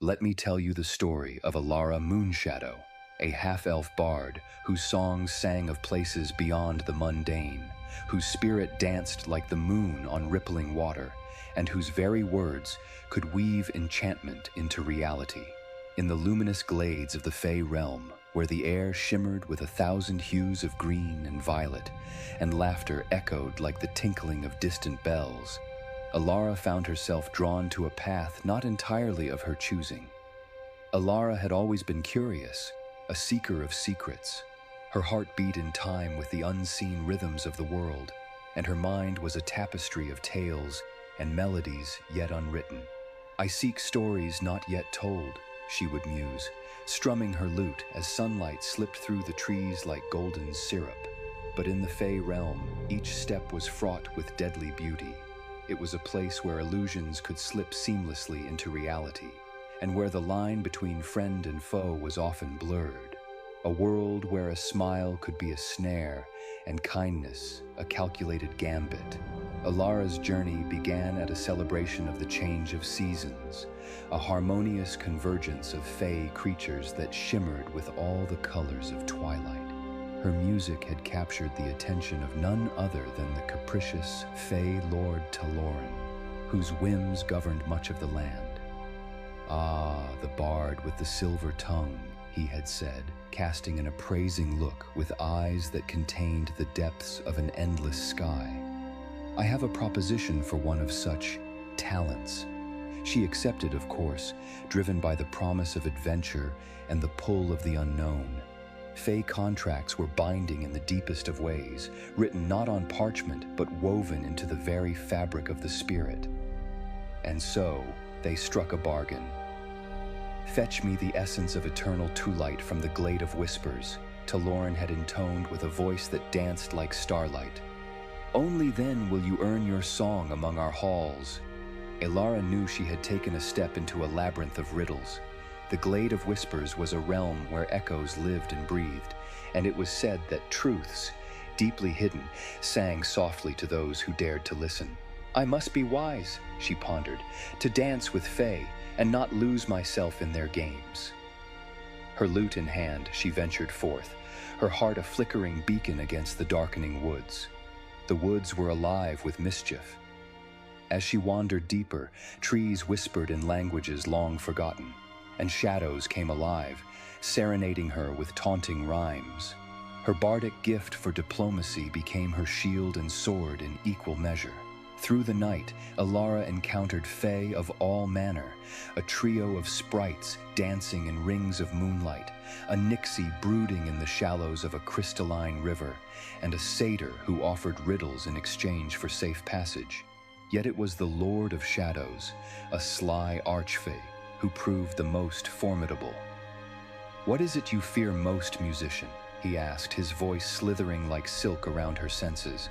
let me tell you the story of Elara Moonshadow, a half-elf bard whose songs sang of places beyond the mundane, whose spirit danced like the moon on rippling water, and whose very words could weave enchantment into reality. In the luminous glades of the Fey Realm, where the air shimmered with 1,000 hues of green and violet, and laughter echoed like the tinkling of distant bells, Elara found herself drawn to a path not entirely of her choosing. Elara had always been curious, a seeker of secrets. Her heart beat in time with the unseen rhythms of the world, and her mind was a tapestry of tales and melodies yet unwritten. "I seek stories not yet told," she would muse, strumming her lute as sunlight slipped through the trees like golden syrup. But in the Fey Realm, each step was fraught with deadly beauty. It was a place where illusions could slip seamlessly into reality, and where the line between friend and foe was often blurred. A world where a smile could be a snare, and kindness a calculated gambit. Elara's journey began at a celebration of the change of seasons, a harmonious convergence of fey creatures that shimmered with all the colors of twilight. Her music had captured the attention of none other than the capricious Fey Lord whose whims governed much of the land. "Ah, the bard with the silver tongue," he had said, casting an appraising look with eyes that contained the depths of an endless sky. "I have a proposition for one of such talents." She accepted, of course, driven by the promise of adventure and the pull of the unknown. Fey contracts were binding in the deepest of ways, written not on parchment but woven into the very fabric of the spirit. And so, they struck a bargain. "Fetch me the essence of Eternal Twilight from the Glade of Whispers," Taloran had intoned with a voice that danced like starlight. "Only then will you earn your song among our halls." Elara knew she had taken a step into a labyrinth of riddles. The Glade of Whispers was a realm where echoes lived and breathed, and it was said that truths, deeply hidden, sang softly to those who dared to listen. "I must be wise," she pondered, "to dance with Fey and not lose myself in their games." Her lute in hand, she ventured forth, her heart a flickering beacon against the darkening woods. The woods were alive with mischief. As she wandered deeper, trees whispered in languages long forgotten, and shadows came alive, serenading her with taunting rhymes. Her bardic gift for diplomacy became her shield and sword in equal measure. Through the night, Elara encountered Fey of all manner, a trio of sprites dancing in rings of moonlight, a nixie brooding in the shallows of a crystalline river, and a satyr who offered riddles in exchange for safe passage. Yet it was the Lord of Shadows, a sly archfey, who proved the most formidable. "What is it you fear most, musician?" he asked, his voice slithering like silk around her senses.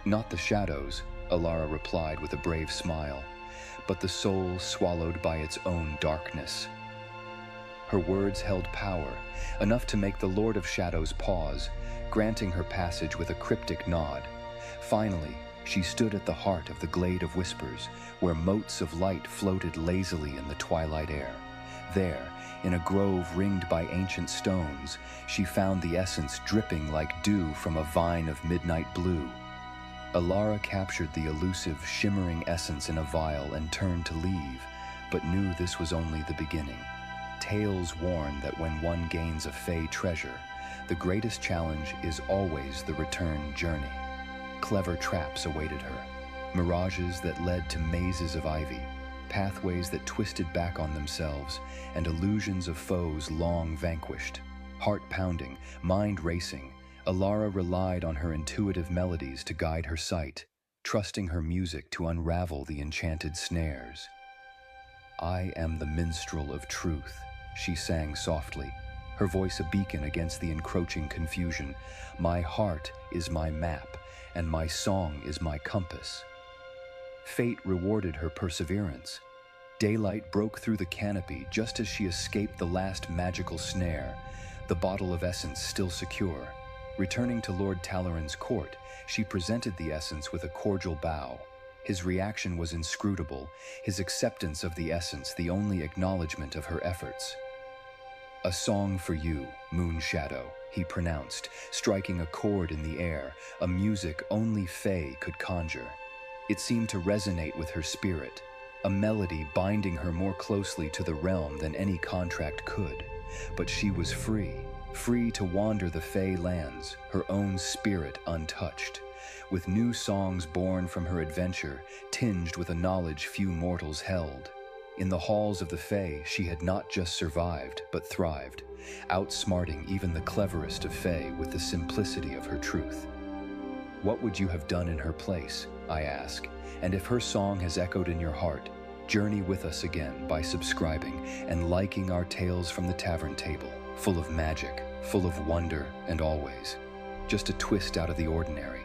"Not the shadows," Elara replied with a brave smile, "but the soul swallowed by its own darkness." Her words held power, enough to make the Lord of Shadows pause, granting her passage with a cryptic nod. Finally, she stood at the heart of the Glade of Whispers, where motes of light floated lazily in the twilight air. There, in a grove ringed by ancient stones, she found the essence dripping like dew from a vine of midnight blue. Elara captured the elusive, shimmering essence in a vial and turned to leave, but knew this was only the beginning. Tales warn that when one gains a Fey treasure, the greatest challenge is always the return journey. Clever traps awaited her, mirages that led to mazes of ivy, pathways that twisted back on themselves, and illusions of foes long vanquished. Heart pounding, mind racing, Elara relied on her intuitive melodies to guide her sight, trusting her music to unravel the enchanted snares. "I am the minstrel of truth," she sang softly, her voice a beacon against the encroaching confusion. "My heart is my map, and my song is my compass." Fate rewarded her perseverance. Daylight broke through the canopy just as she escaped the last magical snare, the bottle of essence still secure. Returning to Lord Taloran's court, she presented the essence with a cordial bow. His reaction was inscrutable, his acceptance of the essence the only acknowledgement of her efforts. "A song for you, Moonshadow," he pronounced, striking a chord in the air, a music only Fey could conjure. It seemed to resonate with her spirit, a melody binding her more closely to the realm than any contract could. But she was free to wander the Fey lands, her own spirit untouched, with new songs born from her adventure, tinged with a knowledge few mortals held. In the halls of the Fey, she had not just survived, but thrived, outsmarting even the cleverest of Fey with the simplicity of her truth. What would you have done in her place, I ask, and if her song has echoed in your heart, journey with us again by subscribing and liking our Tales from the Tavern table, full of magic, full of wonder, and always just a twist out of the ordinary.